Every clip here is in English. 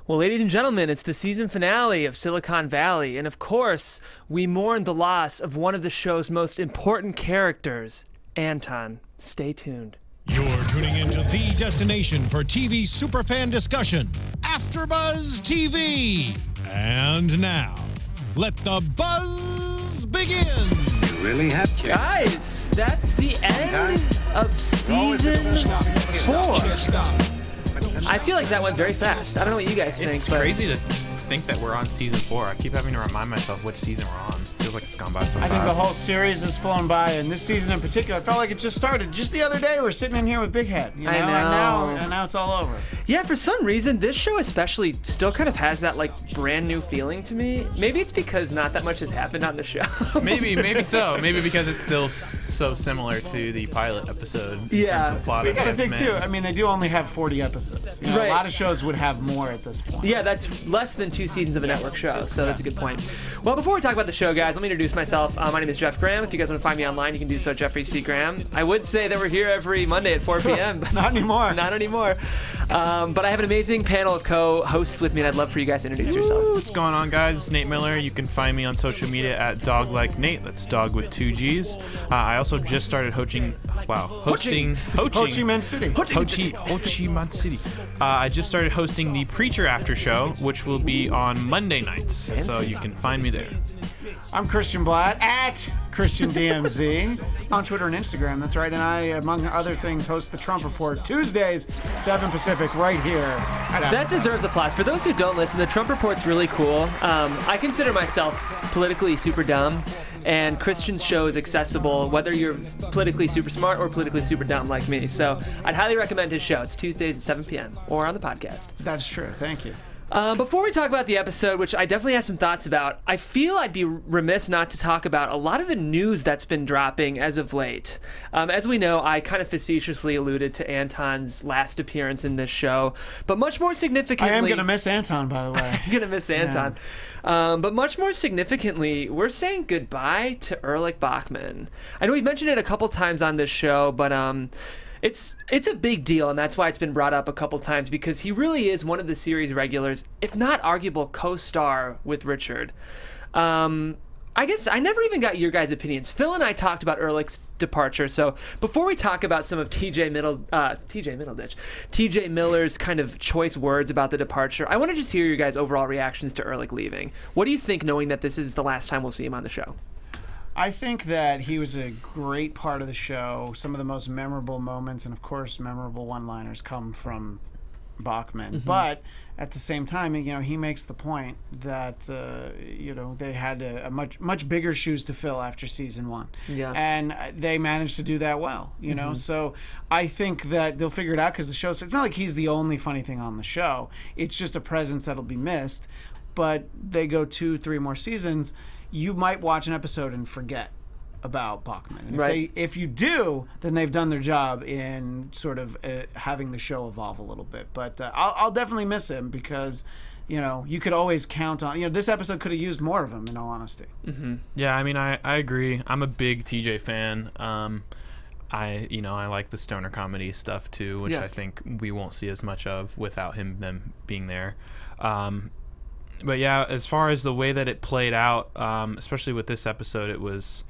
Well, ladies and gentlemen, it's the season finale of Silicon Valley, and of course, we mourn the loss of one of the show's most important characters, Anton. Stay tuned. You're tuning into the destination for TV superfan discussion, AFTERBUZZ TV. And now, let the buzz begin. You really have to. Guys, that's the end of season 4. I feel like that went very fast. I don't know what you guys think. It's crazy to think that we're on season 4. I keep having to remind myself which season we're on. Feels like it's gone by so fast. I think the whole series has flown by, and this season in particular, I felt like it just started. Just the other day, we're sitting in here with Bighetti, you know? And now it's all over. Yeah, for some reason, this show especially still kind of has that like brand new feeling to me. Maybe it's because not that much has happened on the show. maybe so. Maybe because it's still so similar to the pilot episode. Yeah, the plot we gotta think too. I mean, they do only have 40 episodes. You know, right. A lot of shows would have more at this point. Yeah, that's less than 2 seasons of a network show, so that's a good point. Well, before we talk about the show, guys, let me introduce myself. My name is Jeff Graham. If you guys want to find me online, you can do so at Jeffrey C. Graham. I would say that we're here every Monday at 4 p.m. Not anymore. Not anymore. But I have an amazing panel of co-hosts with me, and I'd love for you guys to introduce yourselves. What's going on, guys? It's Nate Miller. You can find me on social media at DogLikeNate. That's dog with 2 G's. I also just started hosting Ho Chi Minh City. Ho Chi Minh City. I just started hosting the Preacher After Show, which will be on Monday nights. Fancy. So you can find me there. I'm Christian Bladt at Christian DMZ on Twitter and Instagram. That's right. And I, among other things, host the Trump Report Tuesdays, 7 Pacific, right here. That deserves applause. For those who don't listen, the Trump Report's really cool. I consider myself politically super dumb, and Christian's show is accessible whether you're politically super smart or politically super dumb like me. So I'd highly recommend his show. It's Tuesdays at 7 p.m. or on the podcast. That's true. Thank you. Before we talk about the episode, which I definitely have some thoughts about, I feel I'd be remiss not to talk about a lot of the news that's been dropping as of late. As we know, I kind of facetiously alluded to Anton's last appearance in this show, but much more significantly... I am going to miss Anton, by the way. I'm going to miss Anton. Yeah. But much more significantly, we're saying goodbye to Erlich Bachman. I know we've mentioned it a couple times on this show, but... It's a big deal, and that's why it's been brought up a couple times, because he really is one of the series regulars, if not arguable co-star with Richard. I guess I never even got your guys' opinions. Phil and I talked about Erlich's departure, so before we talk about some of TJ Miller's kind of choice words about the departure, I want to just hear your guys' overall reactions to Erlich leaving. What do you think, knowing that this is the last time we'll see him on the show? I think that he was a great part of the show. Some of the most memorable moments and, of course, memorable one-liners come from Bachman. Mm-hmm. But at the same time, you know, he makes the point that, you know, they had a much bigger shoes to fill after season 1. Yeah. And they managed to do that well, you know. So I think that they'll figure it out, because the show, it's not like he's the only funny thing on the show. It's just a presence that'll be missed. But they go 2-3 more seasons. You might watch an episode and forget about Bachman. And if you do, then they've done their job in sort of having the show evolve a little bit. But I'll definitely miss him, because, you know, you could always count on, you know, this episode could have used more of him, in all honesty. Yeah, I mean, I agree. I'm a big TJ fan. I like the stoner comedy stuff too, which I think we won't see as much of without them being there. But yeah, as far as the way that it played out, especially with this episode, it was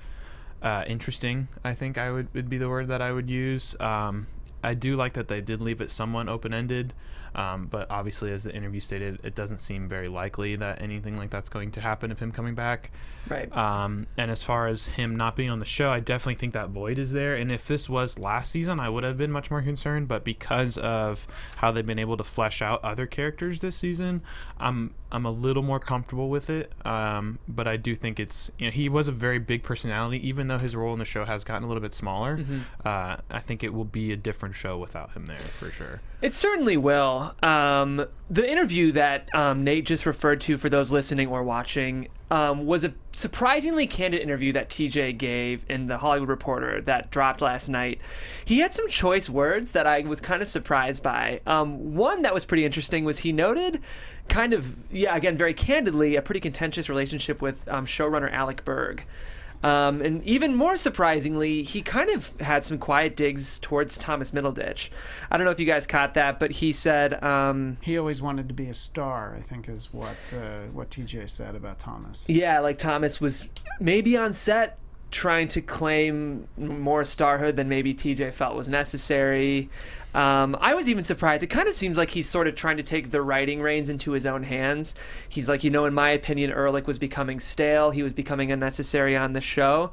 interesting. I think would be the word that I would use. I do like that they did leave it somewhat open-ended, but obviously, as the interview stated, it doesn't seem very likely that anything like that's going to happen of him coming back. Right. And as far as him not being on the show, I definitely think that void is there. And if this was last season, I would have been much more concerned. But because of how they've been able to flesh out other characters this season, I'm a little more comfortable with it. But I do think it's, you know, he was a very big personality, even though his role in the show has gotten a little bit smaller. I think it will be a different show without him there, for sure. It certainly will. The interview that Nate just referred to, for those listening or watching, was a surprisingly candid interview that TJ gave in the Hollywood Reporter that dropped last night. He had some choice words that I was kind of surprised by. One that was pretty interesting was he noted kind of, again, very candidly, a pretty contentious relationship with showrunner Alec Berg. And even more surprisingly, he kind of had some quiet digs towards Thomas Middleditch. I don't know if you guys caught that, but he said he always wanted to be a star, I think is what TJ said about Thomas. Yeah, like Thomas was maybe on set trying to claim more starhood than maybe TJ felt was necessary. I was even surprised. It kind of seems like he's sort of trying to take the writing reins into his own hands. He's like, in my opinion, Erlich was becoming stale. He was becoming unnecessary on the show.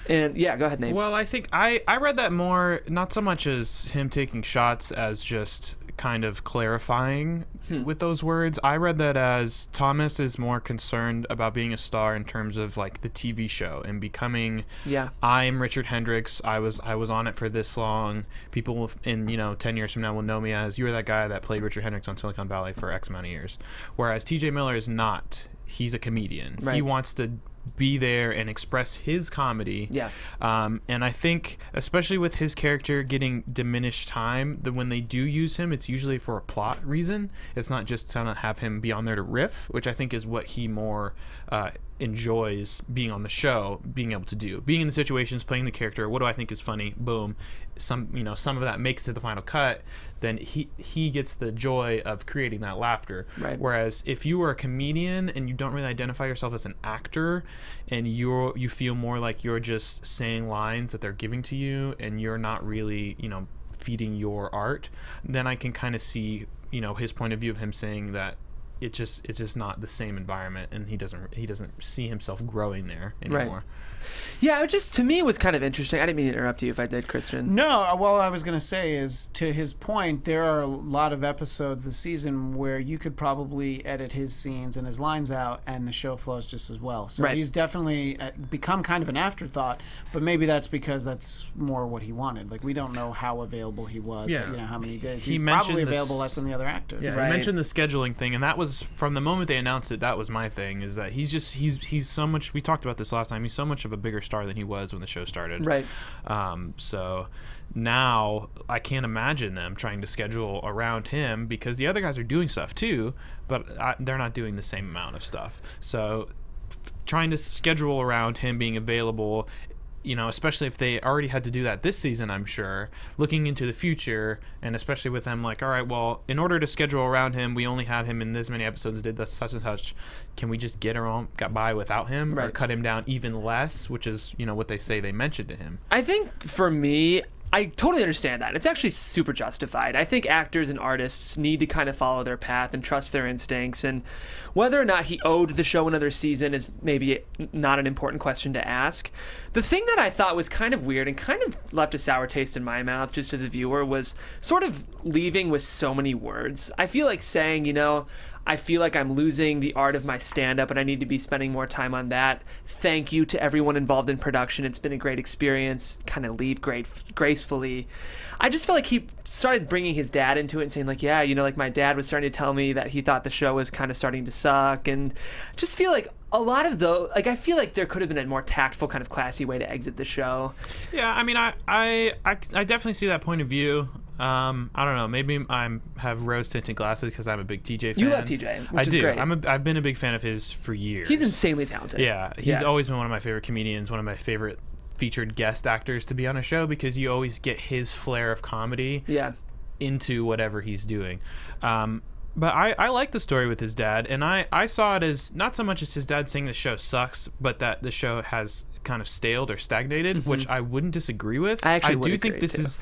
And yeah, go ahead, Nate. Well, I think I read that more, not so much as him taking shots as just kind of clarifying with those words. I read that as Thomas is more concerned about being a star in terms of like the TV show and becoming, I'm Richard Hendricks. I was on it for this long. People in 10 years from now will know me as, you were that guy that played Richard Hendricks on Silicon Valley for X amount of years. Whereas TJ Miller is not. He's a comedian. Right. He wants to be there and express his comedy. And I think, especially with his character getting diminished time, that when they do use him, it's usually for a plot reason. It's not just to have him be on there to riff, which I think is what he more enjoys being on the show, being able to do. Being in the situations, playing the character, what do I think is funny? Boom. Some of that makes it to the final cut, then he gets the joy of creating that laughter. Right. Whereas if you were a comedian and you don't really identify yourself as an actor, and you feel more like you're just saying lines that they're giving to you and you're not really, feeding your art, then I can kind of see, his point of view of him saying that it's just not the same environment, and he doesn't see himself growing there anymore. Right. Yeah, it just, to me, was kind of interesting. I didn't mean to interrupt you if I did, Christian. No, well, I was going to say is, to his point, there are a lot of episodes this season where you could probably edit his scenes and his lines out, and the show flows just as well. So he's definitely become kind of an afterthought, but maybe that's because that's more what he wanted. Like, we don't know how available he was, how many days. He's probably available less than the other actors. Yeah, he mentioned the scheduling thing, and that was, from the moment they announced it, that was my thing, is that he's so much, we talked about this last time, he's so much of a bigger star than he was when the show started. Right. So now I can't imagine them trying to schedule around him, because the other guys are doing stuff too, but they're not doing the same amount of stuff. So trying to schedule around him being available, especially if they already had to do that this season, I'm sure, looking into the future, and especially with them like, all right, well, in order to schedule around him, we only had him in this many episodes, did this such and such. Can we just got by without him, or cut him down even less, which is, what they say they mentioned to him. I think for me, I totally understand that. It's actually super justified. I think actors and artists need to kind of follow their path and trust their instincts, and whether or not he owed the show another season is maybe not an important question to ask. The thing that I thought was kind of weird and kind of left a sour taste in my mouth just as a viewer was sort of leaving with so many words. I feel like saying, I feel like I'm losing the art of my stand-up and I need to be spending more time on that. Thank you to everyone involved in production. It's been a great experience. Kind of leave gracefully. I just felt like he started bringing his dad into it and saying like, yeah, like my dad was starting to tell me that he thought the show was kind of starting to suck. And just feel like a lot of I feel like there could have been a more tactful, kind of classy way to exit the show. Yeah, I mean, I definitely see that point of view. I don't know. Maybe I have rose-tinted glasses because I'm a big TJ fan. You love TJ, which is great. I've been a big fan of his for years. He's insanely talented. Yeah, he's always been one of my favorite comedians, one of my favorite featured guest actors to be on a show, because you always get his flair of comedy into whatever he's doing. But I like the story with his dad, and I saw it as not so much as his dad saying the show sucks, but that the show has kind of staled or stagnated, which I wouldn't disagree with. I do think this is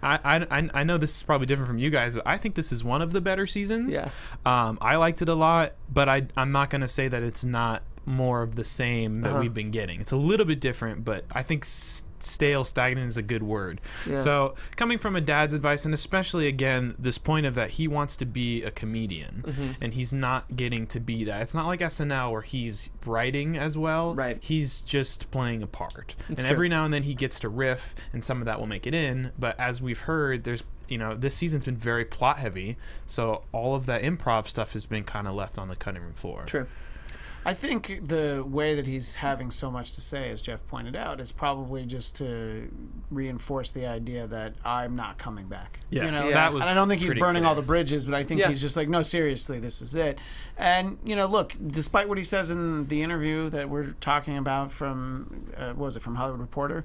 I know this is probably different from you guys, but I think this is one of the better seasons. I liked it a lot, but I'm not going to say that it's not more of the same that we've been getting. It's a little bit different, but I think stale, stagnant is a good word. So coming from a dad's advice, and especially again this point of that he wants to be a comedian and he's not getting to be that. It's not like SNL where he's writing as well. He's just playing a part. It's true. Every now and then he gets to riff, and some of that will make it in, but as we've heard, there's this season's been very plot heavy, so all of that improv stuff has been kind of left on the cutting room floor. True. I think the way that he's having so much to say, as Jeff pointed out, is probably just to reinforce the idea that I'm not coming back. Yes, you know? that was and I don't think he's pretty burning clear. all the bridges, but I think he's just like, no, seriously, this is it. And, you know, look, despite what he says in the interview that we're talking about from, what was it, from Hollywood Reporter,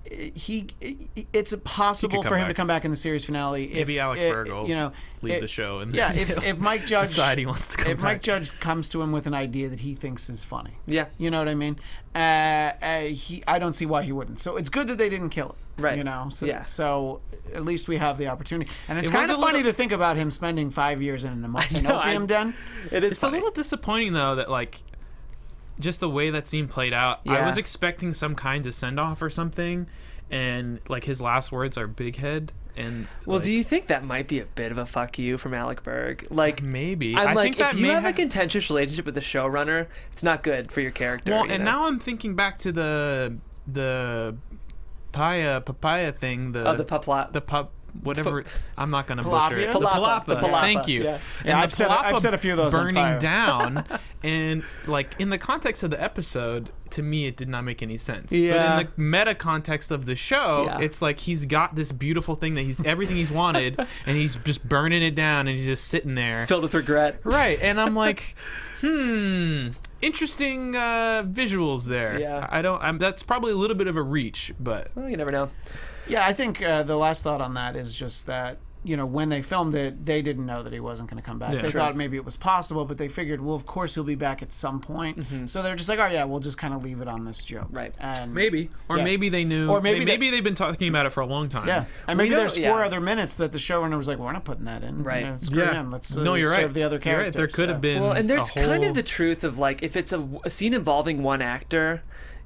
it's possible for him to come back in the series finale. Maybe Alec Berg will leave the show and if Mike Judge decide he wants to come if back. Mike Judge comes to him with an idea that he thinks is funny, you know what I mean. I don't see why he wouldn't. So it's good that they didn't kill it, right? You know, so at least we have the opportunity. And it's kind of funny to think about him spending 5 years in an opium den. It's a little disappointing though that just the way that scene played out. I was expecting some kind of send off or something, and like his last words are "big head." And do you think that might be a bit of a fuck you from Alec Berg? Like maybe. I think that if you have a contentious relationship with the showrunner, it's not good for your character. Well, and now I'm thinking back to the papaya thing. The pup. Whatever, I'm not going to butcher it. The palapa. Thank you. Yeah, and I've said a few of those burning on fire. down, and like in the context of the episode, to me it did not make any sense. Yeah. But in the meta context of the show, it's like he's got this beautiful thing that he's everything he's wanted, and he's just burning it down, and he's just sitting there, filled with regret. Right, and I'm like, interesting visuals there. Yeah. That's probably a little bit of a reach, but well, you never know. Yeah, I think the last thought on that is just that, you know, when they filmed it, they didn't know that he wasn't going to come back. Yeah. They thought maybe it was possible, but they figured, well, of course he'll be back at some point. So they're just like, oh yeah, we'll just kind of leave it on this joke. Right. And maybe. Or maybe they knew. Or maybe they've been talking about it for a long time. Yeah. And maybe there's 4 other minutes that the showrunner was like, well, we're not putting that in. Right. You know, screw him. Let's you're serve right. the other characters. You're right. There could have been Well, and there's a whole... kind of the truth of like, if it's a scene involving one actor,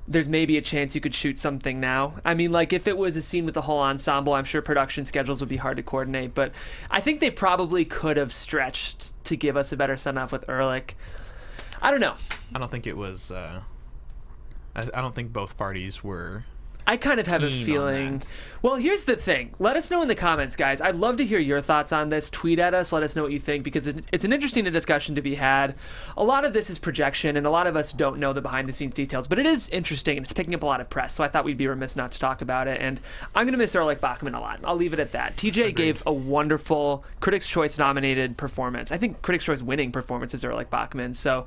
there's maybe a chance you could shoot something now. I mean, like, if it was a scene with the whole ensemble, I'm sure production schedules would be hard to coordinate, but I think they probably could have stretched to give us a better send-off with Erlich. I don't know. I don't think it was... I don't think both parties were... I kind of have a feeling. Well, here's the thing. Let us know in the comments, guys. I'd love to hear your thoughts on this. Tweet at us. Let us know what you think, because it's an interesting discussion to be had. A lot of this is projection, and a lot of us don't know the behind-the-scenes details, but it is interesting, and it's picking up a lot of press, so I thought we'd be remiss not to talk about it, and I'm going to miss Erlich Bachman a lot. I'll leave it at that. TJ gave a wonderful Critics' Choice-nominated performance. I think Critics' Choice winning performance is Erlich Bachman, so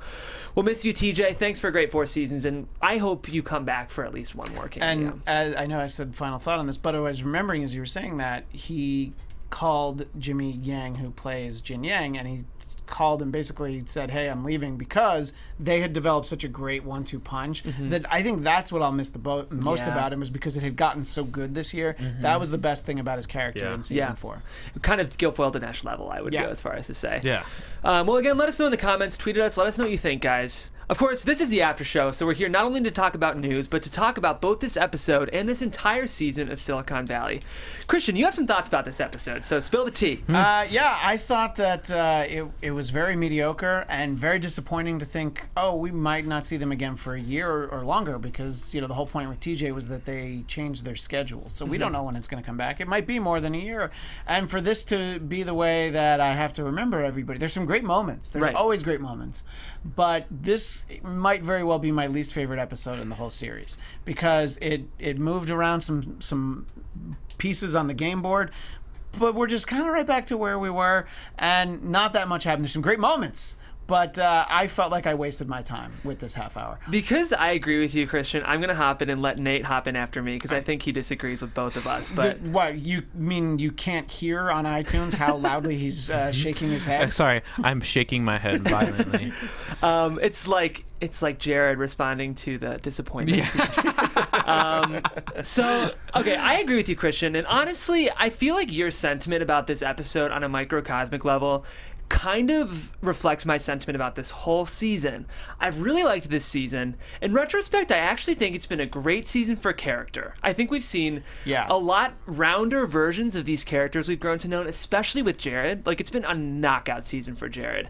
we'll miss you, TJ. Thanks for a great 4 seasons, and I hope you come back for at least one more cameo. And I know I said final thought on this, but what I was remembering as you were saying that, he called Jimmy Yang, who plays Jin Yang, and he called and basically said, hey, I'm leaving, because they had developed such a great 1-2 punch that I think that's what I'll miss the most about him, is because it had gotten so good this year. That was the best thing about his character in season 4. Kind of Guilfoyle Dinesh level, I would go as far as to say. Yeah. Well, again, let us know in the comments. Tweet at us. Let us know what you think, guys. Of course, this is the after show, so we're here not only to talk about news, but to talk about both this episode and this entire season of Silicon Valley. Christian, you have some thoughts about this episode, so spill the tea. Yeah, I thought that it was very mediocre and very disappointing to think, oh, we might not see them again for a year or longer, because, you know, the whole point with TJ was that they changed their schedule. So we don't know when it's going to come back. It might be more than a year. And for this to be the way that I have to remember everybody, there's some great moments. There's always great moments. But this might very well be my least favorite episode in the whole series, because it moved around some pieces on the game board, but we're just kind of right back to where we were, and not that much happened. There's some great moments, but I felt like I wasted my time with this half hour. Because I agree with you, Christian, I'm going to hop in and let Nate hop in after me, because I think he disagrees with both of us. But what, you mean you can't hear on iTunes how loudly he's shaking his head? Sorry, I'm shaking my head violently. It's like Jared responding to the disappointment. So, okay, I agree with you, Christian. And honestly, I feel like your sentiment about this episode on a microcosmic level kind of reflects my sentiment about this whole season. I've really liked this season. In retrospect, I actually think it's been a great season for character. I think we've seen a lot rounder versions of these characters we've grown to know, especially with Jared. Like, it's been a knockout season for Jared.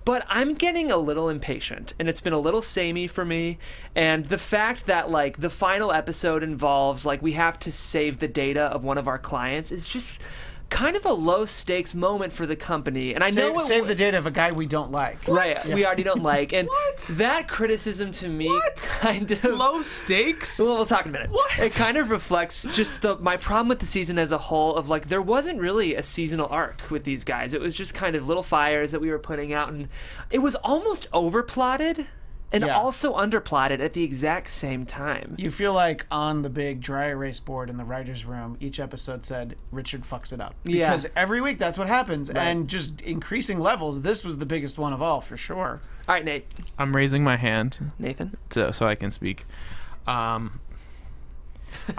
But I'm getting a little impatient, and it's been a little samey for me. And the fact that, like, the final episode involves, like, we have to save the data of one of our clients is just kind of a low stakes moment for the company. And I know save the date of a guy we don't like. Right, we already don't like. And that criticism to me kind of low stakes. Well, we'll talk in a minute. It kind of reflects just my problem with the season as a whole of like there wasn't really a seasonal arc with these guys. It was just kind of little fires that we were putting out, and it was almost overplotted and also underplotted at the exact same time. You feel like on the big dry erase board in the writer's room, each episode said, Richard fucks it up. Because every week that's what happens. Right. And just increasing levels, this was the biggest one of all, for sure. All right, Nate. I'm raising my hand. Nathan? So I can speak.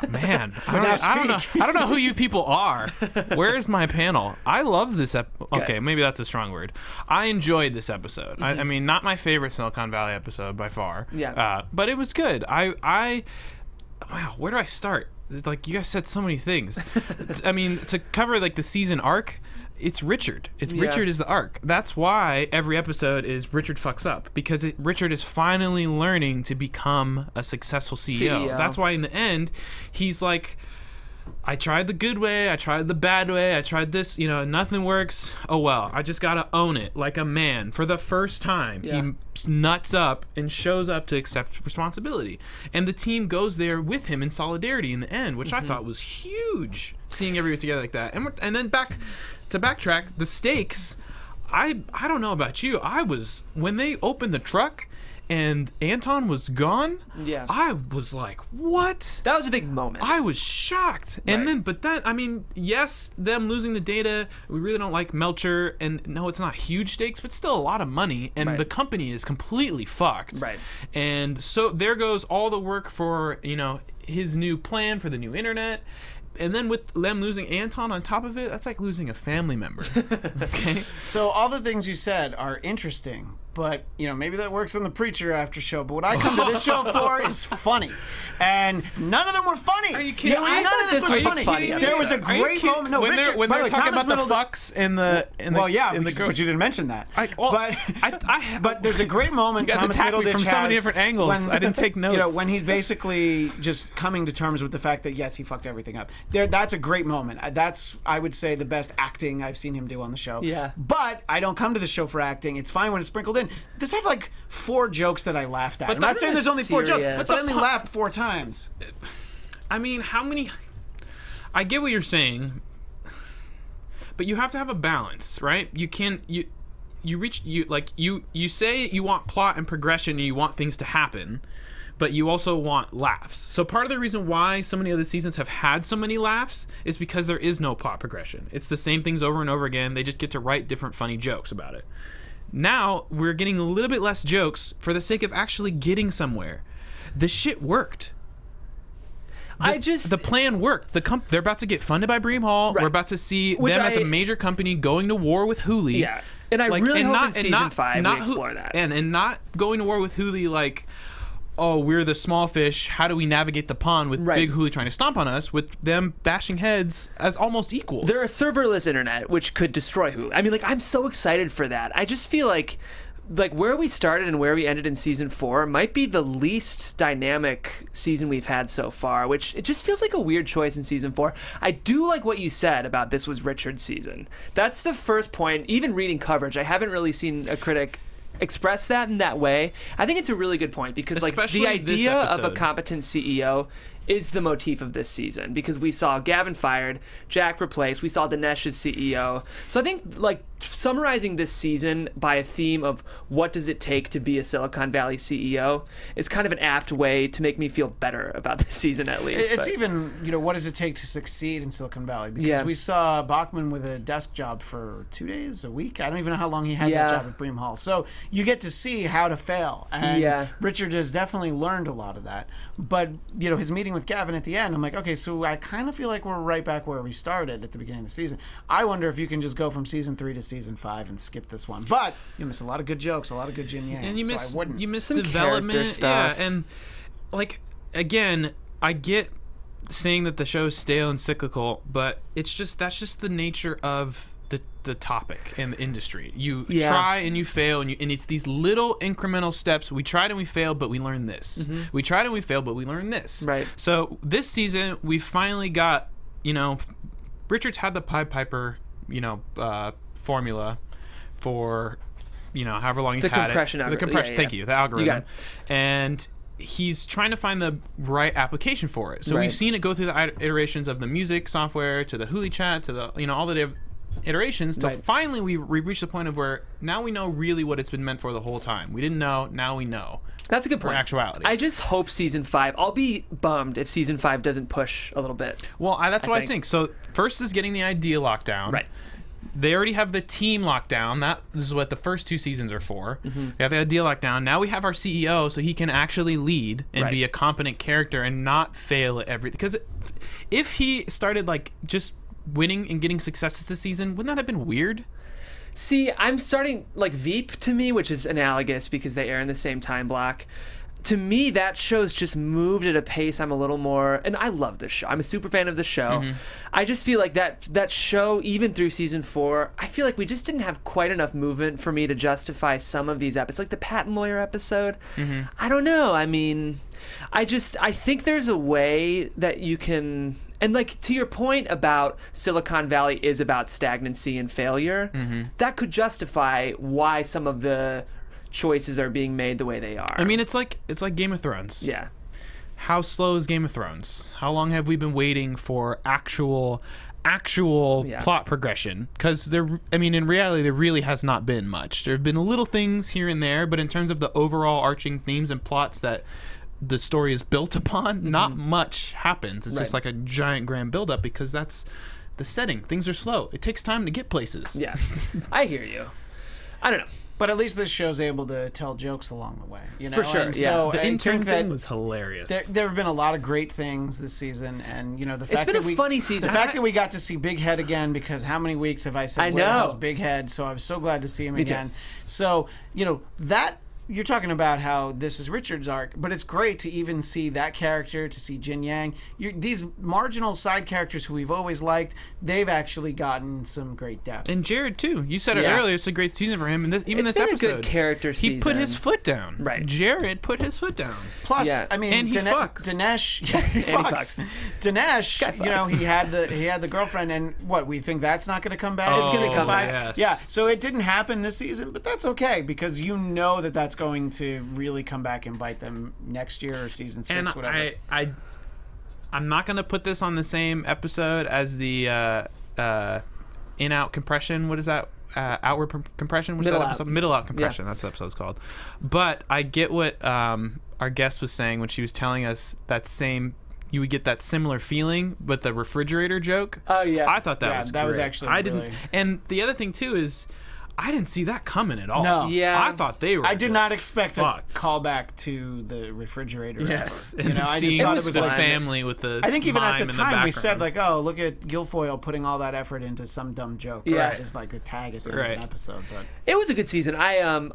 Man, I don't know who you people are. Where's my panel? I love this okay, maybe that's a strong word. I enjoyed this episode. I mean, not my favorite Silicon Valley episode by far. Yeah. But it was good. Wow, where do I start? Like, you guys said so many things. I mean, to cover like the season arc, it's Richard. Richard is the arc. That's why every episode is Richard fucks up, because Richard is finally learning to become a successful CEO. That's why in the end, he's like, I tried the good way, I tried the bad way, I tried this, nothing works. Oh well, I just gotta own it like a man. For the first time, he nuts up and shows up to accept responsibility. And the team goes there with him in solidarity in the end, which I thought was huge, seeing everyone together like that. And then to backtrack, the stakes, I don't know about you, when they opened the truck and Anton was gone, I was like, what? That was a big moment. I was shocked. And but then, I mean, yes, them losing the data, we really don't like Melcher, and no, it's not huge stakes, but still a lot of money, and the company is completely fucked. Right. And so there goes all the work for, his new plan for the new internet. And then with them losing Anton on top of it, that's like losing a family member. Okay? So all the things you said are interesting, but, maybe that works on the Preacher after show, but what I come to this show for is funny. And none of them were funny. Are you kidding? None of this was funny. There was a great moment. No, when Richard, when they're talking about the fucks and the but you didn't mention that. But there's a great moment. You guys Thomas attacked me Middleditch from so many different angles. I didn't take notes. When he's basically just coming to terms with the fact that yes, he fucked everything up. That's a great moment. That's, I would say, the best acting I've seen him do on the show. Yeah. But I don't come to the show for acting. It's fine when it's sprinkled in. This had like 4 jokes that I laughed at. I'm not saying there's only 4 jokes, but I only laughed 4 times. I mean, how many? I get what you're saying, but you have to have a balance, right? You can't you say you want plot and progression and you want things to happen, but you also want laughs. So part of the reason why so many other seasons have had so many laughs is because there is no plot progression. It's the same things over and over again. They just get to write different funny jokes about it. Now we're getting a little bit less jokes for the sake of actually getting somewhere. The shit worked. The plan worked. They're about to get funded by Bream Hall. Right. We're about to see them as a major company going to war with Hooli. Yeah, and I really hope in season 5 we explore that. And not going to war with Hooli like, oh, we're the small fish, how do we navigate the pond with big Hooli trying to stomp on us, with them bashing heads as almost equals. They're a serverless internet, which could destroy Hooli. I mean, like, I'm so excited for that. I just feel like where we started and where we ended in season 4 might be the least dynamic season we've had so far, which it just feels like a weird choice in season 4. I do like what you said about this was Richard's season. That's the first point. Even reading coverage, I haven't really seen a critic express that in that way. I think it's a really good point, because especially the idea of a competent CEO is the motif of this season, because we saw Gavin fired, Jack replaced, we saw Dinesh as CEO. So I think, like, summarizing this season by a theme of what does it take to be a Silicon Valley CEO is kind of an apt way to make me feel better about this season, at least. It's even, what does it take to succeed in Silicon Valley? Because we saw Bachman with a desk job for 2 days, a week. I don't even know how long he had that job at Bream Hall. So you get to see how to fail. And Richard has definitely learned a lot of that. But, his meeting with Gavin at the end, I'm like, okay, so I kind of feel like we're right back where we started at the beginning of the season. I wonder if you can just go from season 3 to season 5 and skip this one. But you miss a lot of good jokes, a lot of good yin yang. And you miss some development stuff. Yeah, and like, again, I get saying that the show is stale and cyclical, but that's just the nature of the topic and the industry. You try and you fail, and it's these little incremental steps. We tried and we failed, but we learned this. We tried and we failed, but we learned this. Right. So this season, we finally got, Richards had the Pied Piper, formula for, however long he's the had compression it. The compression. Thank you. The algorithm. And he's trying to find the right application for it. So we've seen it go through the iterations of the music software to the Hooli chat to the all the iterations till finally we've reached the point of where now we know really what it's been meant for the whole time. We didn't know, now we know. That's a good point. In actuality, I just hope season 5. I'll be bummed if season 5 doesn't push a little bit. Well, that's what I think. So first is getting the idea locked down. Right. They already have the team locked down. That is what the first 2 seasons are for. We have the idea locked down. Now we have our CEO, so he can actually lead and be a competent character and not fail at everything. Because if he started just winning and getting successes this season, wouldn't that have been weird? See, I'm starting Veep to me, which is analogous because they air in the same time block. To me, that show's just moved at a pace I'm a little more, and I love this show. I'm a super fan of the show. I just feel like that show, even through season 4, I feel like we just didn't have quite enough movement for me to justify some of these episodes, like the patent lawyer episode. I don't know. I mean, I think there's a way that you can, and to your point about Silicon Valley is about stagnancy and failure, that could justify why some of the choices are being made the way they are. I mean, it's like Game of Thrones. Yeah. How slow is Game of Thrones? How long have we been waiting for actual plot progression? Because in reality, there really has not been much. There have been little things here and there, but in terms of the overall arching themes and plots that the story is built upon, not much happens. It's just like a giant grand buildup because that's the setting. Things are slow. It takes time to get places. Yeah. I hear you. I don't know. But at least this show's able to tell jokes along the way. For sure, and so the I intern think thing was hilarious. There have been a lot of great things this season, and the fact it's been that a funny season. The fact that we got to see Big Head again, because how many weeks have I said, I "Where the hell's know. Big Head?" So I was so glad to see him Me again. too. So that. You're talking about how this is Richard's arc, but it's great to even see that character, to see Jin Yang. These marginal side characters who we've always liked, they've actually gotten some great depth. And Jared, too. You said it earlier. It's a great season for him. And even It's this been episode. a good character season. He put his foot down. Right. Jared put his foot down. Plus, Yeah. and he fucks. Dinesh, he fucks. Dinesh, Guy fucks. he had the girlfriend, and what, we think that's not going to come back? It's gonna come back. Yes. Yeah, so it didn't happen this season, but that's okay because that's going to really come back and bite them next year or season 6, And whatever. I'm not going to put this on the same episode as the in-out compression. What is that? Outward compression? What's Middle that out. episode? Middle out compression. That's what the episode's called. But I get what our guest was saying when she was telling us you would get that similar feeling with the refrigerator joke. Oh, yeah. I thought that was great. was actually I didn't. really- And the other thing too is I didn't see that coming at all. No. Yeah. I thought they were. I did just not expect fucked. a callback to the refrigerator. Yes, ever. and I just seeing thought it it was the like, family with the. I think even at mime the in time we said background. oh, look at Guilfoyle putting all that effort into some dumb joke. Yeah. Right, is like the tag at the end of Right. an episode. But It was a good season. I'm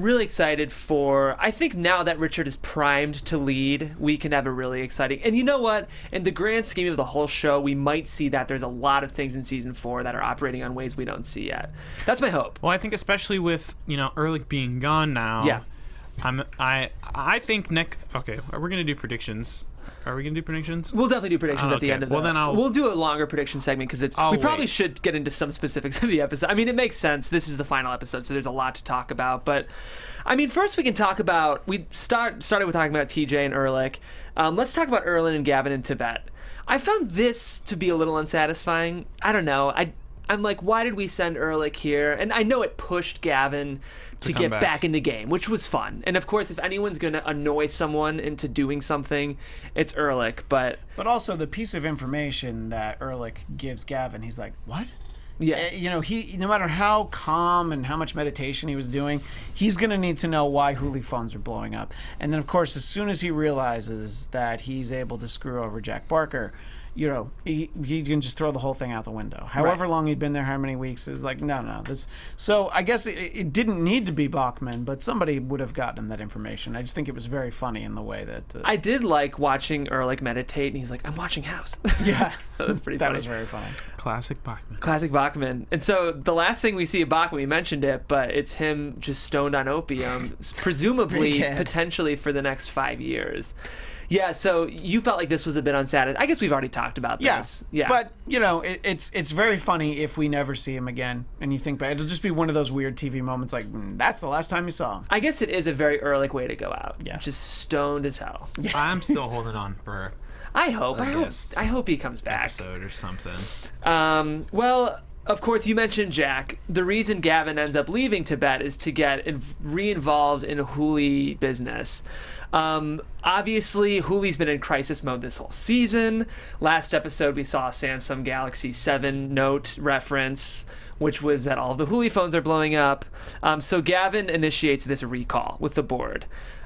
really excited for. I think now that Richard is primed to lead, we can have a really exciting. And you know what? In the grand scheme of the whole show, we might see that there's a lot of things in season 4 that are operating on ways we don't see yet. That's my hope. Well, I think especially with Erlich being gone now. Yeah. I think next. Okay, are we gonna do predictions? Are we gonna do predictions? We'll definitely do predictions at the Okay. end of the. Well, then we'll do a longer prediction segment because I'll we probably wait. should get into some specifics of the episode. I mean, it makes sense. This is the final episode, so there's a lot to talk about. But I mean, first we can talk about. We started with talking about TJ and Erlich. Let's talk about Erlich and Gavin in Tibet. I found this to be a little unsatisfying. I don't know. I'm like, why did we send Erlich here? And I know it pushed Gavin to come get back. back in the game, which was fun. And of course, if anyone's going to annoy someone into doing something, it's Erlich. But also the piece of information that Erlich gives Gavin, he's like, what? yeah, He no matter how calm and how much meditation he was doing, he's going to need to know why Hooli phones are blowing up. And then, of course, as soon as he realizes that he's able to screw over Jack Barker, he can just throw the whole thing out the window. However long he'd been there, how many weeks, it was like, no. So I guess it didn't need to be Bachman, but somebody would have gotten him that information. I just think it was very funny in the way that... I did like watching Erlich meditate, and he's like, I'm watching House. yeah. That was pretty That funny. was very funny. Classic Bachman. Classic Bachman. And so the last thing we see of Bachman, we mentioned it, but it's him just stoned on opium, presumably, Big head. potentially for the next 5 years. Yeah, so you felt like this was a bit unsatisfying. I guess we've already talked about this. Yeah. But, you know, it's very funny if we never see him again. And you think back, it'll just be one of those weird TV moments like, that's the last time you saw him. I guess it is a very Erlich way to go out. Yeah. Just stoned as hell. Yeah. I'm still holding on for I hope he comes back. episode or something. Well, of course, you mentioned Jack. The reason Gavin ends up leaving Tibet is to get re-involved in Hooli business. Obviously, Hooli's been in crisis mode this whole season. Last episode, we saw a Samsung Galaxy 7 Note reference, which was that all of the Hooli phones are blowing up. So Gavin initiates this recall with the board.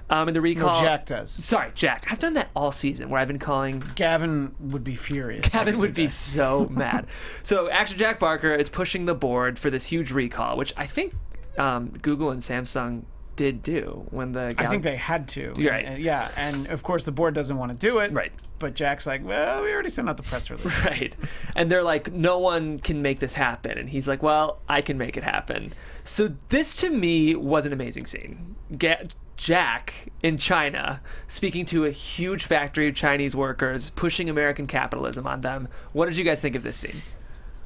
And the recall... No, Jack does. Sorry, Jack. I've done that all season, where I've been calling... Gavin would be furious. Gavin would be so mad. So Action Jack Barker is pushing the board for this huge recall, which I think Google and Samsung did do when the... I think they had to. Right. Yeah, and of course the board doesn't want to do it. Right. But Jack's like, well, we already sent out the press release. Right. And they're like, no one can make this happen. And he's like, well, I can make it happen. So this, to me, was an amazing scene. Jack in China speaking to a huge factory of Chinese workers, pushing American capitalism on them. What did you guys think of this scene?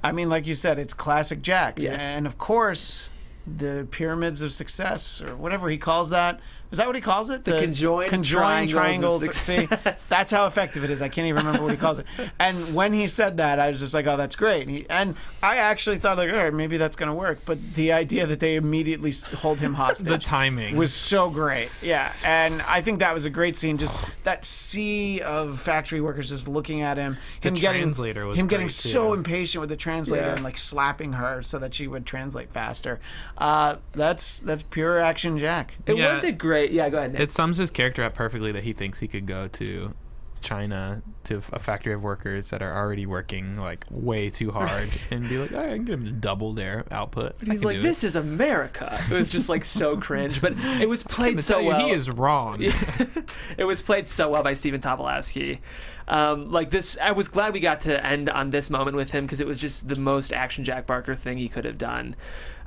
I mean, like you said, it's classic Jack. Yes. And of course, the pyramids of success, or whatever he calls that. Is that what he calls it? The conjoined triangles of See, that's how effective it is. I can't even remember what he calls it. And when he said that, I was just like, oh, that's great. And I actually thought, like, all right, maybe that's going to work. But the idea that they immediately hold him hostage. The timing was so great. Yeah. And I think that was a great scene. Just that sea of factory workers just looking at him. The translator was getting great, so too. impatient with the translator and like slapping her so that she would translate faster. That's pure action Jack. It was a great... Yeah, go ahead, Nick. It sums his character up perfectly that he thinks he could go to China, to a factory of workers that are already working like way too hard and be like, oh, I can get them to double their output. But he's like, this is America. It was just like so cringe, but it was played so well. He is wrong. It was played so well by Stephen Tobolowsky. Like this, I was glad we got to end on this moment with him because it was just the most action Jack Barker thing he could have done.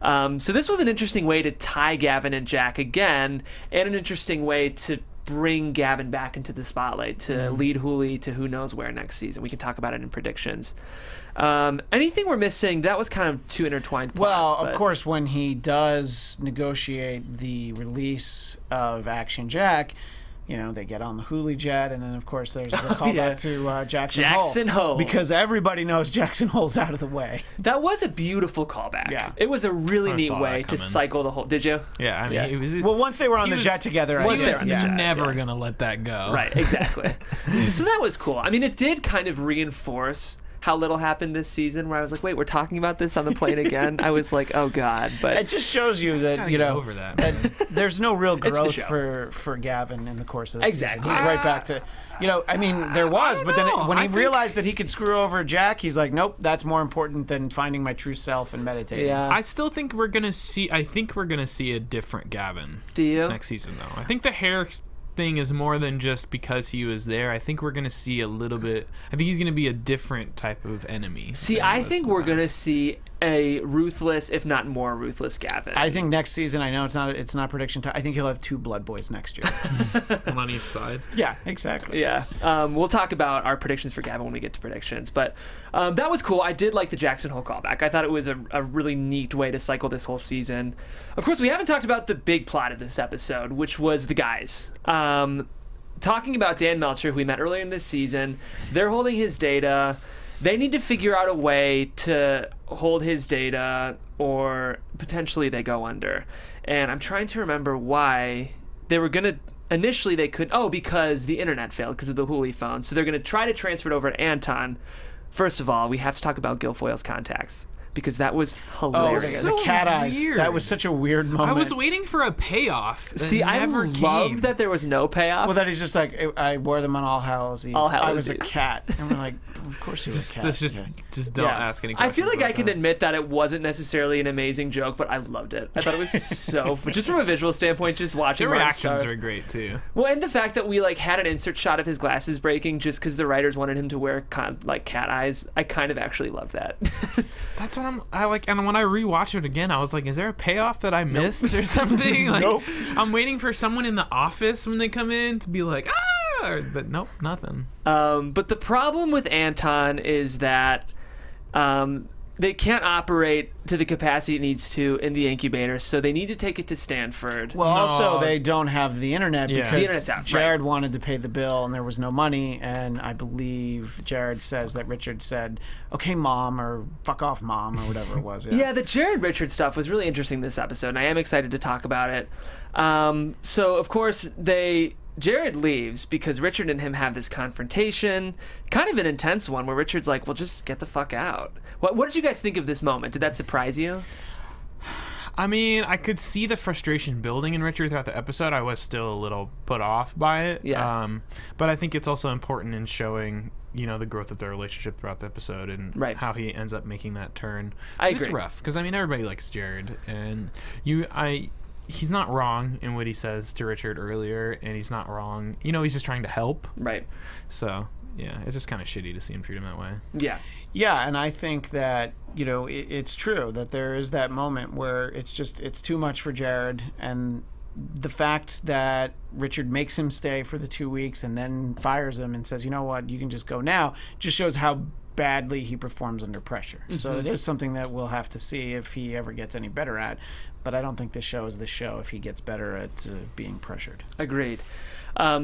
So this was an interesting way to tie Gavin and Jack again, and an interesting way to bring Gavin back into the spotlight, to lead Hooli to who knows where next season. We can talk about it in predictions. Anything we're missing? That was kind of two intertwined plots. Well, of course, when he does negotiate the release of Action Jack, you know, they get on the Hooli jet, and then, of course, there's the callback to Jackson Hole. Because everybody knows Jackson Hole's out of the way. That was a beautiful callback. Yeah. It was a really neat way to cycle the whole... Did you? Yeah, I mean, Yeah. It was... Well, once they were on the jet together, Once I they guess, were on the jet, never going to let that go. Right, exactly. So that was cool. I mean, it did kind of reinforce how little happened this season, where I was like, wait, we're talking about this on the plane again? I was like, oh, God. But it just shows you that, you know, over that. there's no real It's the growth show. for Gavin in the course of the Exactly. season. He's right back to, you know, I mean, there was, but then when he realized that he could screw over Jack, he's like, nope, that's more important than finding my true self and meditating. Yeah. I still think we're going to see, a different Gavin. Do you? Next season, though. I think the hair thing is more than just because he was there. I think we're going to see a little bit... I think he's going to be a different type of enemy. See, I think we're going to see a ruthless, if not more ruthless, Gavin. I think next season, I know it's not prediction time, I think he'll have 2 Blood Boys next year. One on each side. Yeah, exactly. Yeah. We'll talk about our predictions for Gavin when we get to predictions. But that was cool. I did like the Jackson Hole callback. I thought it was a really neat way to cycle this whole season. Of course, we haven't talked about the big plot of this episode, which was the guys. Talking about Dan Melcher, who we met earlier in this season. They're holding his data. They need to figure out a way to hold his data, or potentially they go under. And I'm trying to remember why they were going to... Initially, they could... Oh, because the internet failed because of the Hooli phone. So they're going to try to transfer it over to Anton. First of all, we have to talk about Guilfoyle's contacts, because that was hilarious. The cat eyes. That was such a weird moment. I was waiting for a payoff. See, I loved that there was no payoff. Well, that he's just like, I wore them on All Hallows Eve. All Hallows I was a Eve. cat. And we're like, of course you were a cat. Just don't ask any I questions. feel like about I can that. admit that it wasn't necessarily an amazing joke, but I loved it. I thought it was so... just from a visual standpoint, just watching... The reactions Rockstar. are great, too. Well, and the fact that we had an insert shot of his glasses breaking just because the writers wanted him to wear cat eyes, I kind of actually love that. That's what and when I rewatched it again, I was like, is there a payoff that I missed or something? Like, Nope. I'm waiting for someone in the office when they come in to be like, but nope, nothing. But the problem with Anton is that they can't operate to the capacity it needs to in the incubator, so they need to take it to Stanford. Well, also, they don't have the internet because The internet's out, Jared wanted to pay the bill and there was no money, and I believe Jared says that Richard said, okay, Mom, or fuck off, Mom, or whatever it was. Yeah, the Jared Richard stuff was really interesting this episode, and I am excited to talk about it. So, of course, Jared leaves because Richard and him have this confrontation, kind of an intense one, where Richard's like, well, just get the fuck out. What did you guys think of this moment? Did that surprise you? I mean, I could see the frustration building in Richard throughout the episode. I was still a little put off by it. Yeah. But I think it's also important in showing, the growth of their relationship throughout the episode and how he ends up making that turn. I agree. It's rough because, I mean, everybody likes Jared. And he's not wrong in what he says to Richard earlier, and he's not wrong. He's just trying to help. Right. So, yeah, it's just kind of shitty to see him treat him that way. Yeah. Yeah, and I think that, it's true that there is that moment where it's too much for Jared, and the fact that Richard makes him stay for the 2 weeks and then fires him and says, you know what, you can just go now, just shows how badly he performs under pressure. So it is something that we'll have to see if he ever gets any better at, but I don't think this show is the show if he gets better at being pressured. Agreed.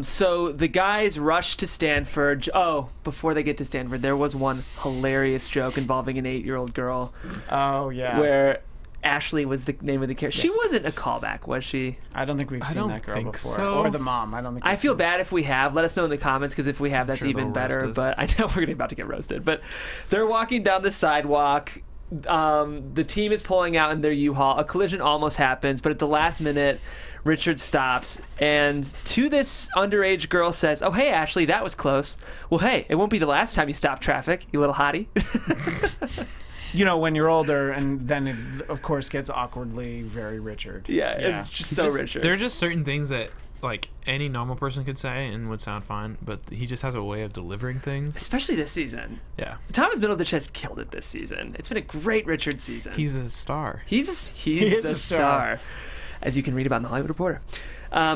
So the guys rush to Stanford. Before they get to Stanford, there was one hilarious joke involving an 8-year-old girl. Oh, yeah. Where Ashley was the name of the character. Yes. She wasn't a callback, was she? I don't think we've seen that girl before. So. Or the mom. I don't think. I feel bad if we have. Let us know in the comments, because if we have, that's even better. But I know we're about to get roasted. But they're walking down the sidewalk. The team is pulling out in their U-Haul. A collision almost happens, but at the last minute, Richard stops, and to this underage girl says, oh, hey, Ashley, that was close. Well, hey, it won't be the last time you stop traffic, you little hottie. When you're older, and then it, of course, gets awkwardly very Richard. Yeah. It's just so Richard. There are just certain things that, like, any normal person could say and would sound fine, but he just has a way of delivering things. Especially this season. Yeah. Thomas Middleditch has killed it this season. It's been a great Richard season. He's a star. He is the star, as you can read about in the Hollywood Reporter.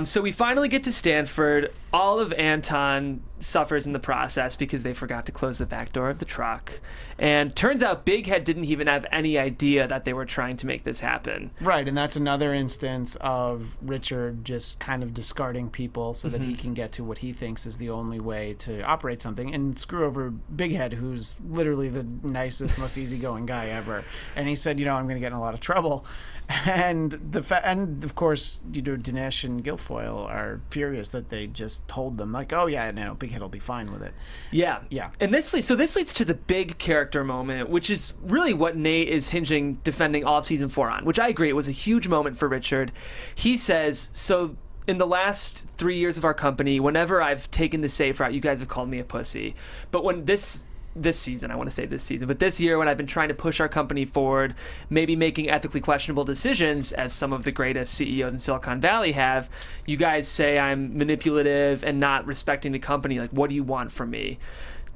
So we finally get to Stanford. All of Anton suffers in the process because they forgot to close the back door of the truck. And turns out Bighead didn't even have any idea that they were trying to make this happen. Right, and that's another instance of Richard just kind of discarding people so that he can get to what he thinks is the only way to operate something and screw over Bighead, who's literally the nicest, most easygoing guy ever. And he said, I'm going to get in a lot of trouble. And of course, Dinesh and Guilfoyle are furious that they just told them, like, oh yeah, no, Bighead will be fine with it. Yeah. And this leads to the big character moment, which is really what Nate is defending all of season 4 on, which I agree, it was a huge moment for Richard. He says, so in the last 3 years of our company, whenever I've taken the safe route, you guys have called me a pussy. But when this season, I want to say this season, but this year when I've been trying to push our company forward, maybe making ethically questionable decisions, as some of the greatest CEOs in Silicon Valley have, you guys say I'm manipulative and not respecting the company. Like, what do you want from me?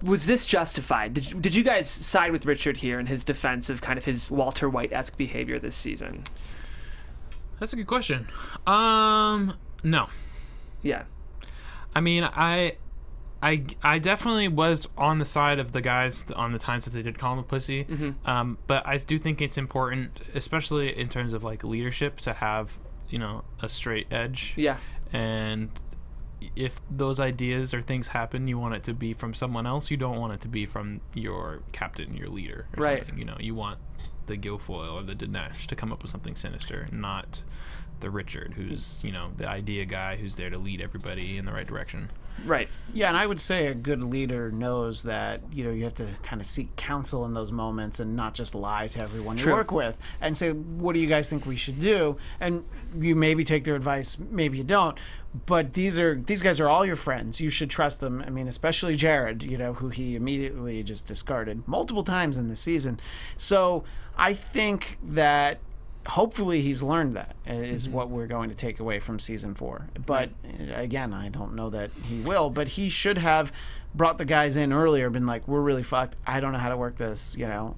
Was this justified? Did you guys side with Richard here in his defense of kind of his Walter White-esque behavior this season? That's a good question. No. Yeah. I mean, I definitely was on the side of the guys on the times that they did call him a pussy. But I do think it's important, especially in terms of like leadership, to have, a straight edge. Yeah. And if those ideas or things happen, you want it to be from someone else. You don't want it to be from your captain, your leader, or something. You want the Guilfoyle or the Dinesh to come up with something sinister, not the Richard, who's, the idea guy who's there to lead everybody in the right direction. Right. Yeah, and I would say a good leader knows that, you have to kind of seek counsel in those moments and not just lie to everyone you work with and say, what do you guys think we should do? And you maybe take their advice, maybe you don't. But these guys are all your friends. You should trust them. I mean, especially Jared, who he immediately just discarded multiple times in the season. So I think that hopefully he's learned that, is what we're going to take away from season 4. But again, I don't know that he will, but he should have brought the guys in earlier, been like, we're really fucked, I don't know how to work this,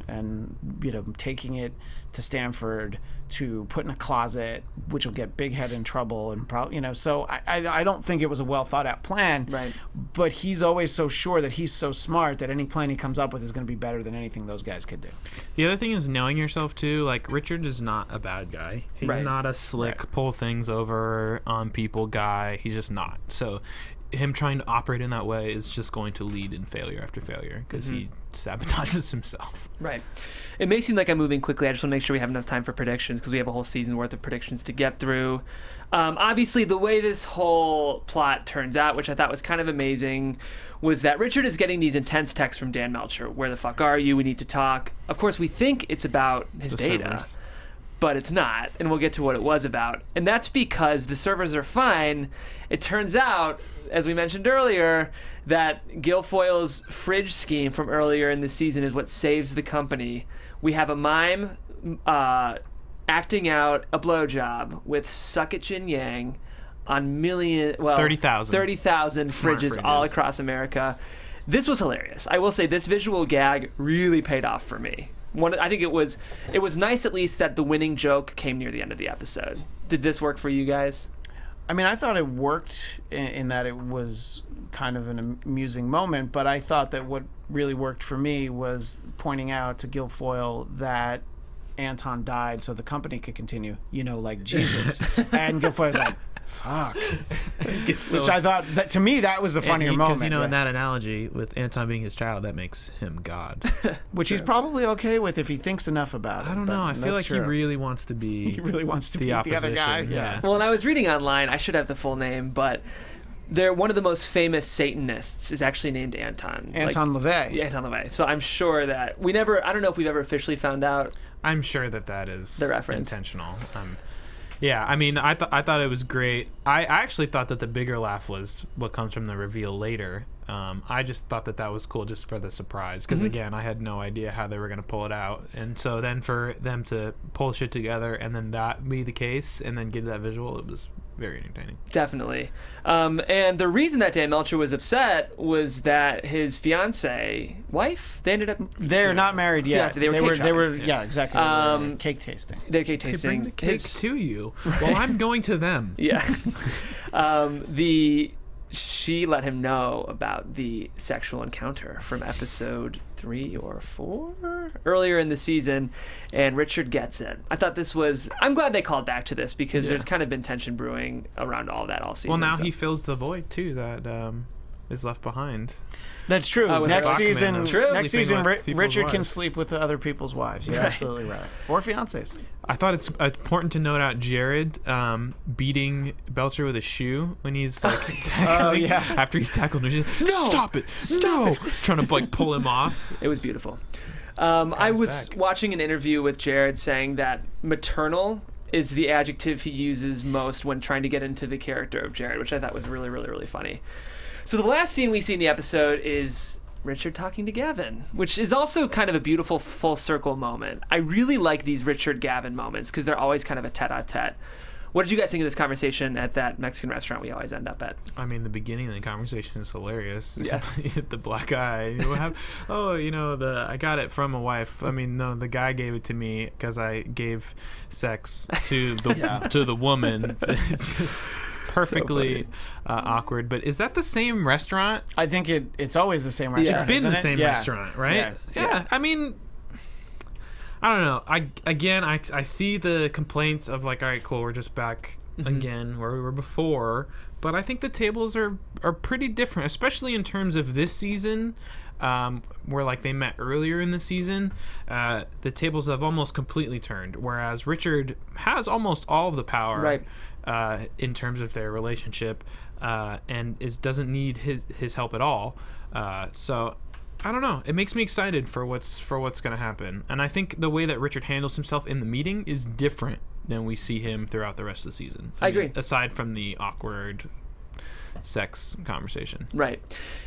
and taking it to Stanford to put in a closet, which will get Bighead in trouble, and probably, so I don't think it was a well thought out plan. Right. But he's always so sure that he's so smart that any plan he comes up with is going to be better than anything those guys could do. The other thing is knowing yourself too. Like, Richard is not a bad guy. He's not a slick, pull things over on people guy. He's just not. So him trying to operate in that way is just going to lead in failure after failure, because he sabotages himself. Right. It may seem like I'm moving quickly. I just want to make sure we have enough time for predictions, because we have a whole season worth of predictions to get through. Obviously, the way this whole plot turns out, which I thought was kind of amazing, was that Richard is getting these intense texts from Dan Melcher. Where the fuck are you? We need to talk. Of course, we think it's about his data. Servers. But it's not, and we'll get to what it was about. And that's because the servers are fine. It turns out, as we mentioned earlier, that Guilfoyle's fridge scheme from earlier in the season is what saves the company. We have a mime acting out a blowjob with Suck It Jin Yang on 30,000 fridges all across America. This was hilarious. I will say this visual gag really paid off for me. I think it was nice, at least, that the winning joke came near the end of the episode. Did this work for you guys? I mean, I thought it worked in that it was kind of an amusing moment, but I thought that what really worked for me was pointing out to Guilfoyle that Anton died so the company could continue, like Jesus. And Guilfoyle's like, fuck. Which I thought, that to me, that was the funnier moment. Because, in that analogy, with Anton being his child, that makes him God. Which he's probably okay with if he thinks enough about it. I don't know. I feel like he really wants to be He really wants to be the other guy. Yeah. Well, and I was reading online, I should have the full name, but one of the most famous Satanists is actually named Anton. Anton LaVey. Yeah, Anton LaVey. So I'm sure that I don't know if we've ever officially found out. I'm sure that is the reference. Intentional. Yeah, I mean, I thought it was great. I actually thought that the bigger laugh was what comes from the reveal later. I just thought that was cool just for the surprise, because again, I had no idea how they were going to pull it out, and so then for them to pull shit together and then that be the case and then give that visual, it was very entertaining. Definitely. And the reason that Dan Melcher was upset was that his wife, they ended up... They're not married yet. Fiance, they were yeah, exactly. They were cake tasting. They're cake tasting. They bring the cake to you while I'm going to them. Yeah. She let him know about the sexual encounter from episode 3 or 4 earlier in the season, and Richard gets it. I thought I'm glad they called back to this, because there's kind of been tension brewing around all that all season. Well, now he fills the void too that is left behind. That's true. Next season, Richard can wives. sleep with other people's wives. You're absolutely right. Or fiancés. I thought it's important to note out Jared beating Belcher with a shoe when he's like tackling. After he's tackled him. He's like, no, stop it. Trying to pull him off. It was beautiful. I was watching an interview with Jared saying that maternal is the adjective he uses most when trying to get into the character of Jared, which I thought was really, really, really funny. So the last scene we see in the episode is Richard talking to Gavin, which is also kind of a beautiful full circle moment. I really like these Richard-Gavin moments because they're always kind of a tete-a-tete. What did you guys think of this conversation at that Mexican restaurant we always end up at? I mean, the beginning of the conversation is hilarious. Yeah. The black eye. I got it from a wife. I mean, no, the guy gave it to me because I gave sex to the woman. It's just perfectly awkward. But is that the same restaurant? I think it's always the same restaurant. It's been the same restaurant, right? Yeah. I mean, I don't know. I see the complaints of like, all right, cool, we're just back again where we were before. But I think the tables are pretty different, especially in terms of this season, where like they met earlier in the season. The tables have almost completely turned, whereas Richard has almost all of the power, right, in terms of their relationship, and doesn't need his help at all. So I don't know. It makes me excited for what's going to happen, and I think the way that Richard handles himself in the meeting is different than we see him throughout the rest of the season. I agree. Aside from the awkward sex conversation. Right.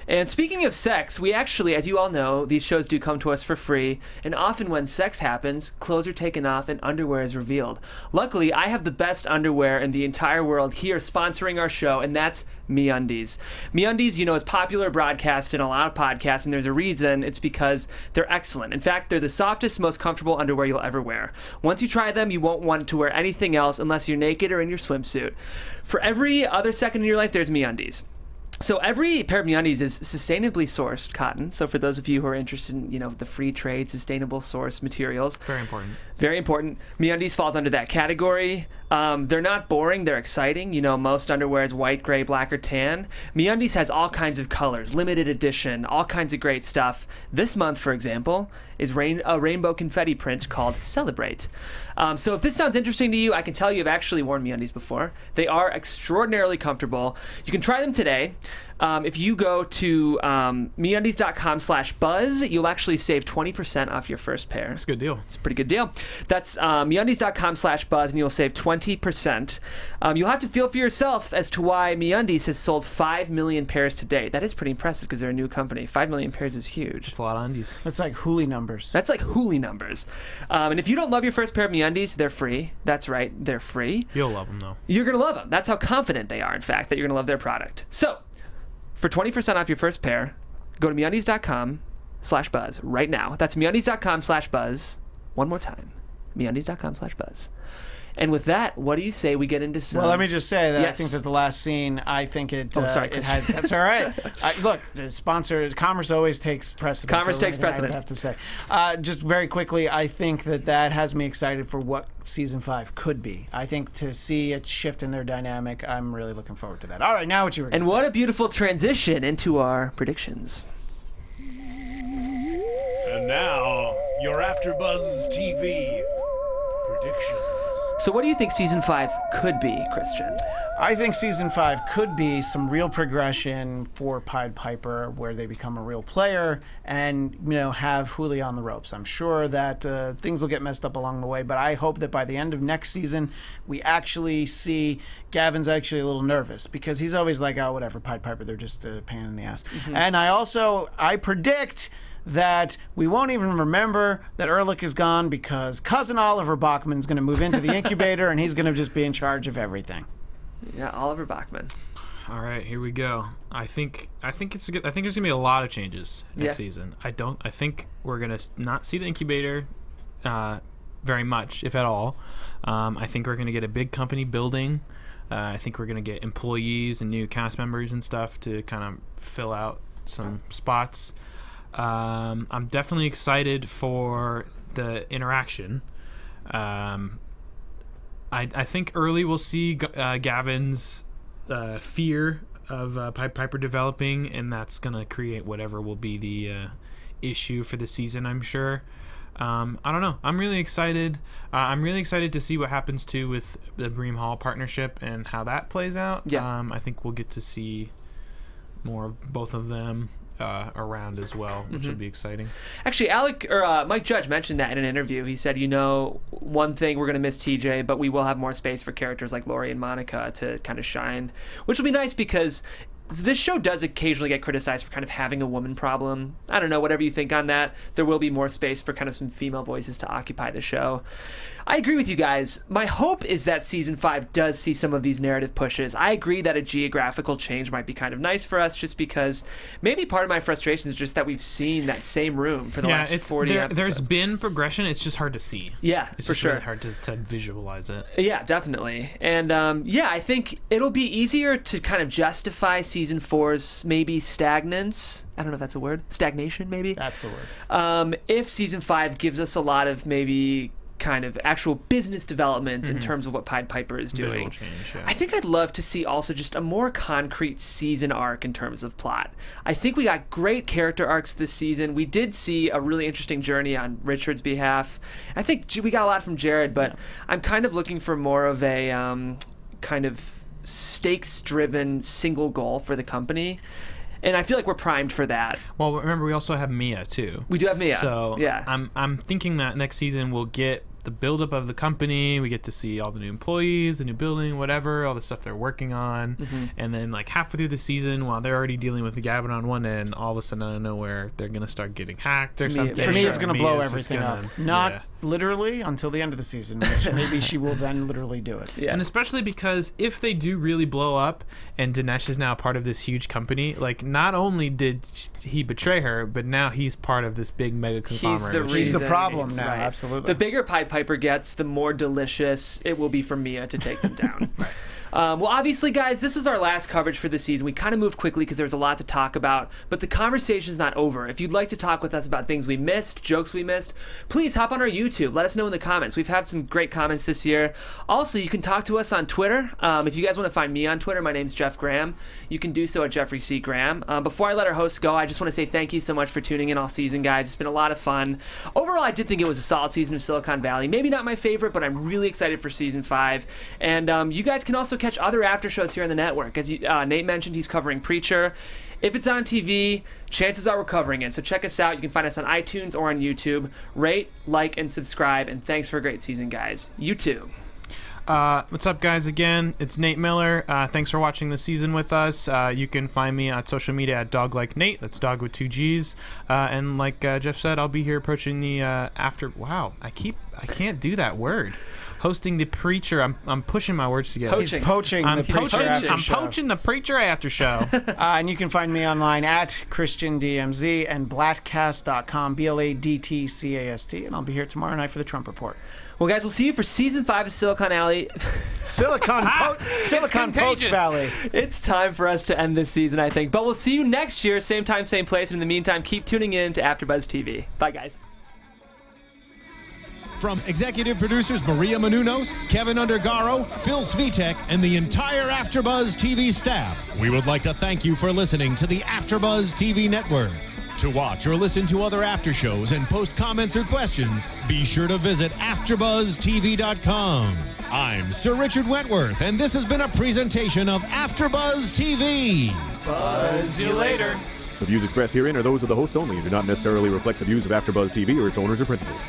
And speaking of sex, we actually, as you all know, these shows do come to us for free, and often when sex happens, clothes are taken off and underwear is revealed. Luckily, I have the best underwear in the entire world here sponsoring our show, and that's MeUndies. MeUndies, you know, is popular broadcast in a lot of podcasts, and there's a reason. It's because they're excellent. In fact, they're the softest, most comfortable underwear you'll ever wear. Once you try them, you won't want to wear anything else unless you're naked or in your swimsuit. For every other second in your life, there's MeUndies. So every pair of MeUndies is sustainably sourced cotton. So for those of you who are interested in, you know, the free trade, sustainable source materials. Very important. Very important. MeUndies falls under that category. They're not boring. They're exciting. You know, most underwear is white, gray, black, or tan. MeUndies has all kinds of colors, limited edition, all kinds of great stuff. This month, for example, is a rainbow confetti print called Celebrate. So if this sounds interesting to you, I can tell you I've actually worn MeUndies before. They are extraordinarily comfortable. You can try them today. If you go to MeUndies.com/buzz, you'll actually save 20% off your first pair. That's a good deal. It's a pretty good deal. That's MeUndies.com/buzz, and you'll save 20%. You'll have to feel for yourself as to why MeUndies has sold 5 million pairs to date. That is pretty impressive because they're a new company. 5 million pairs is huge. It's a lot of undies. That's like Hooli numbers. That's like Hooli numbers. And if you don't love your first pair of MeUndies, they're free. That's right, they're free. You'll love them, though. You're going to love them. That's how confident they are, in fact, that you're going to love their product. So, for 20% off your first pair, go to MeUndies.com/buzz right now. That's MeUndies.com/buzz. One more time. MeUndies.com/buzz. And with that, what do you say we get into some... Well, let me just say that Yes. I think that the last scene, I think it... Oh, sorry, it had, that's all right. Look, the sponsor, commerce always takes precedence. Commerce takes over anything precedent. I have to say. Just very quickly, I think that has me excited for what season 5 could be. I think to see a shift in their dynamic, I'm really looking forward to that. All right, now what you were going And to say. what a beautiful transition into our predictions. And now, your AfterBuzz TV predictions. So what do you think season 5 could be, Christian? I think season 5 could be some real progression for Pied Piper where they become a real player and, you know, have Hooli on the ropes. I'm sure that things will get messed up along the way, but I hope that by the end of next season, we actually see Gavin's actually a little nervous because he's always like, oh, whatever, Pied Piper, they're just a pain in the ass. And I predict that we won't even remember that Erlich is gone because cousin Oliver Bachman's going to move into the incubator and he's going to just be in charge of everything. Yeah, Oliver Bachman. All right, here we go. I think there's gonna be a lot of changes next season. I think we're gonna not see the incubator very much, if at all. I think we're gonna get a big company building. I think we're gonna get employees and new cast members and stuff to kind of fill out some spots. I'm definitely excited for the interaction. I think early we'll see Gavin's fear of Pied Piper developing, and that's going to create whatever will be the issue for the season, I'm sure. I don't know. I'm really excited. I'm really excited to see what happens, too, with the Bream Hall partnership and how that plays out. Yeah. I think we'll get to see more of both of them around as well, which will be exciting. Actually, Mike Judge mentioned that in an interview. He said, you know, one thing, we're going to miss TJ, but we will have more space for characters like Lori and Monica to kind of shine, which will be nice because this show does occasionally get criticized for kind of having a woman problem. I don't know, whatever you think on that. There will be more space for kind of some female voices to occupy the show. I agree with you guys. My hope is that season 5 does see some of these narrative pushes. I agree that a geographical change might be kind of nice for us just because maybe part of my frustration is just that we've seen that same room for the last 40 episodes. There's been progression. It's just hard to see. Yeah, it's for just sure. really hard to visualize it. Yeah, definitely. And yeah, I think it'll be easier to kind of justify season 4's maybe stagnance. I don't know if that's a word. Stagnation, maybe? That's the word. If season 5 gives us a lot of maybe kind of actual business developments in terms of what Pied Piper is doing. Visual change, yeah. I think I'd love to see also just a more concrete season arc in terms of plot. I think we got great character arcs this season. We did see a really interesting journey on Richard's behalf. I think we got a lot from Jared, but I'm kind of looking for more of a kind of stakes-driven single goal for the company. And I feel like we're primed for that. Well, remember, we also have Mia, too. We do have Mia. So yeah. I'm thinking that next season we'll get the buildup of the company. We get to see all the new employees, the new building, whatever, all the stuff they're working on. And then like halfway through the season, while they're already dealing with Gavin on one end, all of a sudden out of nowhere, they're going to start getting hacked or something. For me, it's going to blow everything up. Not yeah. literally until the end of the season, which maybe she will then literally do it. Yeah. And especially because if they do really blow up and Dinesh is now part of this huge company, like not only did he betray her, but now he's part of this big mega conglomerate. He's the problem now, absolutely. The bigger Pied Piper gets, the more delicious it will be for Mia to take them down. Well, obviously, guys, this was our last coverage for the season. We kind of moved quickly because there was a lot to talk about, but the conversation's not over. If you'd like to talk with us about things we missed, jokes we missed, please hop on our YouTube. Let us know in the comments. We've had some great comments this year. Also, you can talk to us on Twitter. If you guys want to find me on Twitter, my name's Jeff Graham. You can do so at Jeffrey C. Graham. Before I let our hosts go, I just want to say thank you so much for tuning in all season, guys. It's been a lot of fun. Overall, I did think it was a solid season of Silicon Valley. Maybe not my favorite, but I'm really excited for season 5. And you guys can also catch other after shows here on the network. As Nate mentioned, he's covering Preacher. If it's on TV, chances are we're covering it. So check us out. You can find us on iTunes or on YouTube. Rate, like, and subscribe. And thanks for a great season, guys. You too. What's up, guys? Again, it's Nate Miller. Thanks for watching this season with us. You can find me on social media at DogLikeNate. That's dog with 2 G's. And like Jeff said, I'll be here approaching the after. Wow, I can't do that word. Hosting the Preacher. I'm pushing my words together. He's poaching the Preacher after show. I'm poaching the Preacher after show. And you can find me online at ChristianDMZ and Blattcast.com, BLADTCAST. And I'll be here tomorrow night for the Trump Report. Well, guys, we'll see you for season 5 of Silicon Alley. Silicon Poach Valley. It's time for us to end this season, I think. But we'll see you next year, same time, same place. And in the meantime, keep tuning in to AfterBuzz TV. Bye, guys. From executive producers Maria Menounos, Kevin Undergaro, Phil Svitek, and the entire AfterBuzz TV staff, we would like to thank you for listening to the AfterBuzz TV network. To watch or listen to other after shows and post comments or questions, be sure to visit AfterBuzzTV.com. I'm Sir Richard Wentworth, and this has been a presentation of AfterBuzz TV. Buzz you later. The views expressed herein are those of the hosts only and do not necessarily reflect the views of AfterBuzz TV or its owners or principals.